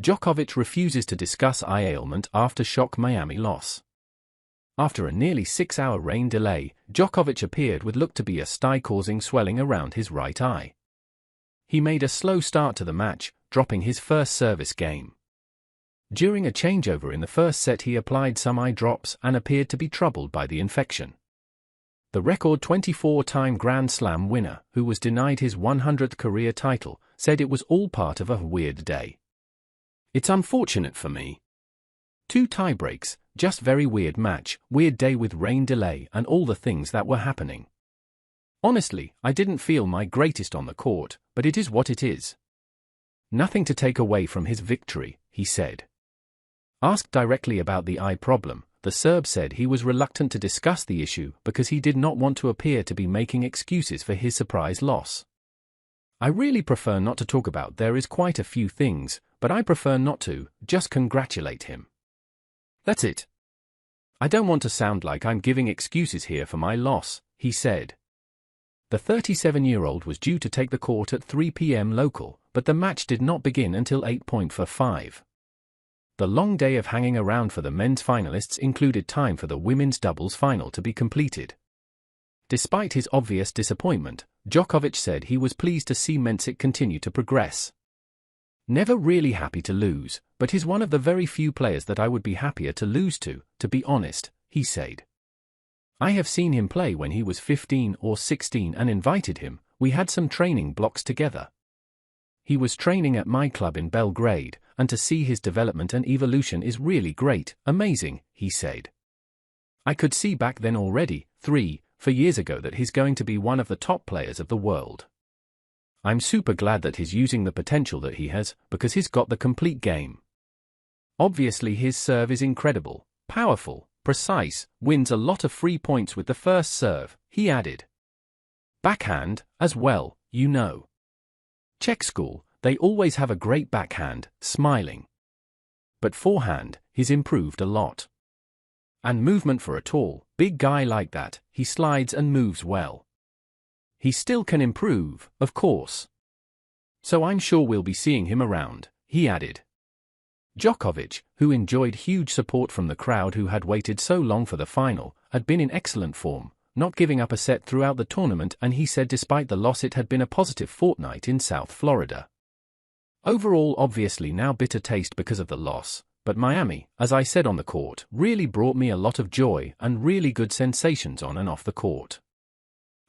Djokovic refuses to discuss eye ailment after shock Miami loss. After a nearly 6-hour rain delay, Djokovic appeared with looked to be a sty-causing swelling around his right eye. He made a slow start to the match, dropping his first service game. During a changeover in the first set he applied some eye drops and appeared to be troubled by the infection. The record 24-time Grand Slam winner, who was denied his 100th career title, said it was all part of a weird day. "It's unfortunate for me. 2 tiebreaks, just very weird match, weird day with rain delay and all the things that were happening. Honestly, I didn't feel my greatest on the court, but it is what it is." Nothing to take away from his victory, he said. Asked directly about the eye problem, the Serb said he was reluctant to discuss the issue because he did not want to appear to be making excuses for his surprise loss. "I really prefer not to talk about there is quite a few things, but I prefer not to, just congratulate him. That's it. I don't want to sound like I'm giving excuses here for my loss," he said. The 37-year-old was due to take the court at 3 p.m. local, but the match did not begin until 8:45. The long day of hanging around for the men's finalists included time for the women's doubles final to be completed. Despite his obvious disappointment, Djokovic said he was pleased to see Mensik continue to progress. "Never really happy to lose, but he's one of the very few players that I would be happier to lose to be honest," he said. "I have seen him play when he was 15 or 16 and invited him. We had some training blocks together. He was training at my club in Belgrade, and to see his development and evolution is really great, amazing," he said. "I could see back then already, 4 years ago, that he's going to be one of the top players of the world. I'm super glad that he's using the potential that he has, because he's got the complete game. Obviously his serve is incredible, powerful, precise, wins a lot of free points with the first serve," he added. "Backhand, as well, you know. Czech school, they always have a great backhand," smiling. "But forehand, he's improved a lot. And movement for a tall, big guy like that, he slides and moves well. He still can improve, of course. So I'm sure we'll be seeing him around," he added. Djokovic, who enjoyed huge support from the crowd who had waited so long for the final, had been in excellent form, not giving up a set throughout the tournament, and he said despite the loss it had been a positive fortnight in South Florida. "Overall obviously now bitter taste because of the loss, but Miami, as I said on the court, really brought me a lot of joy and really good sensations on and off the court.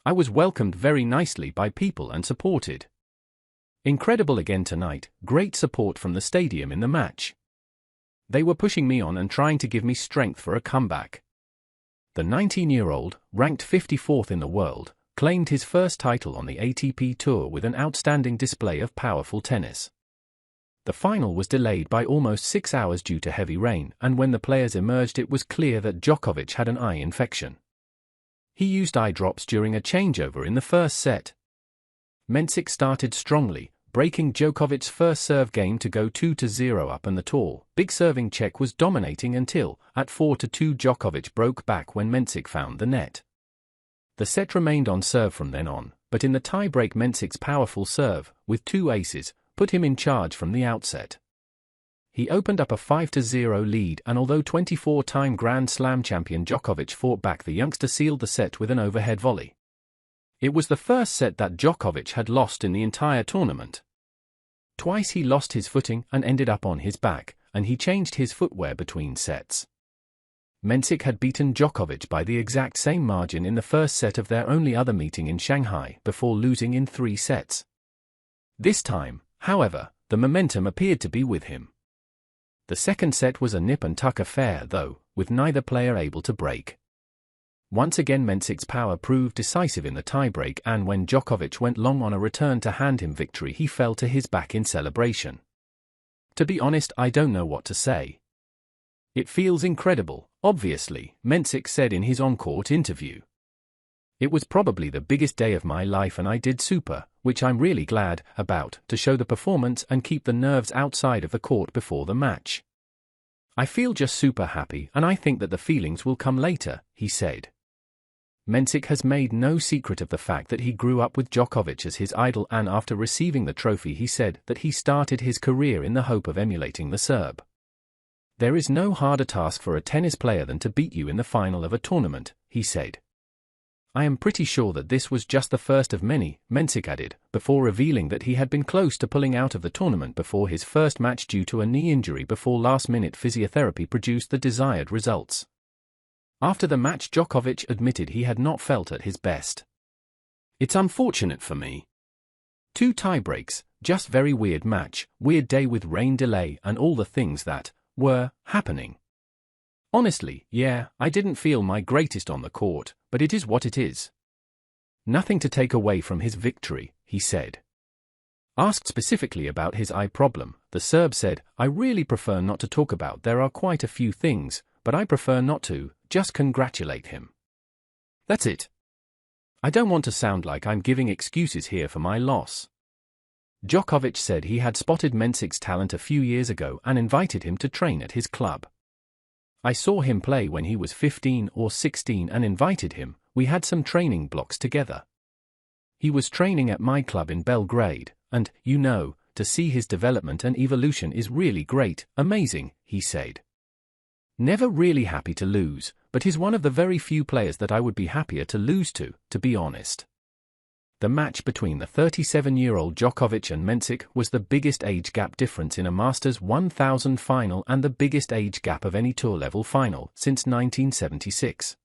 I was welcomed very nicely by people and supported. Incredible again tonight, great support from the stadium in the match. They were pushing me on and trying to give me strength for a comeback." The 19-year-old, ranked 54th in the world, claimed his first title on the ATP Tour with an outstanding display of powerful tennis. The final was delayed by almost 6 hours due to heavy rain, and when the players emerged it was clear that Djokovic had an eye infection. He used eye drops during a changeover in the first set. Mensik started strongly, breaking Djokovic's first serve game to go 2-0 up, and the tall, big serving Czech was dominating until, at 4-2, Djokovic broke back when Mensik found the net. The set remained on serve from then on, but in the tie-break Mensik's powerful serve, with 2 aces, put him in charge from the outset. He opened up a 5-0 lead, and although 24-time Grand Slam champion Djokovic fought back, the youngster sealed the set with an overhead volley. It was the first set that Djokovic had lost in the entire tournament. Twice he lost his footing and ended up on his back, and he changed his footwear between sets. Mensik had beaten Djokovic by the exact same margin in the first set of their only other meeting in Shanghai before losing in 3 sets. This time, however, the momentum appeared to be with him. The second set was a nip-and-tuck affair though, with neither player able to break. Once again Mensik's power proved decisive in the tiebreak, and when Djokovic went long on a return to hand him victory he fell to his back in celebration. "To be honest, I don't know what to say. It feels incredible, obviously," Mensik said in his on-court interview. "It was probably the biggest day of my life and I did super, which I'm really glad about, to show the performance and keep the nerves outside of the court before the match. I feel just super happy and I think that the feelings will come later," he said. Mensik has made no secret of the fact that he grew up with Djokovic as his idol, and after receiving the trophy he said that he started his career in the hope of emulating the Serb. "There is no harder task for a tennis player than to beat you in the final of a tournament," he said. "I am pretty sure that this was just the first of many," Mensik added, before revealing that he had been close to pulling out of the tournament before his first match due to a knee injury before last-minute physiotherapy produced the desired results. After the match, Djokovic admitted he had not felt at his best. "It's unfortunate for me. 2 tiebreaks, just very weird match, weird day with rain delay and all the things that were happening. Honestly, yeah, I didn't feel my greatest on the court, but it is what it is." Nothing to take away from his victory, he said. Asked specifically about his eye problem, the Serb said, "I really prefer not to talk about. There are quite a few things, but I prefer not to, just congratulate him. That's it. I don't want to sound like I'm giving excuses here for my loss." Djokovic said he had spotted Mensik's talent a few years ago and invited him to train at his club. "I saw him play when he was 15 or 16 and invited him. We had some training blocks together. He was training at my club in Belgrade, and, to see his development and evolution is really great, amazing," he said. "Never really happy to lose, but he's one of the very few players that I would be happier to lose to be honest." The match between the 37-year-old Djokovic and Mensik was the biggest age gap difference in a Masters 1000 final and the biggest age gap of any tour-level final since 1976.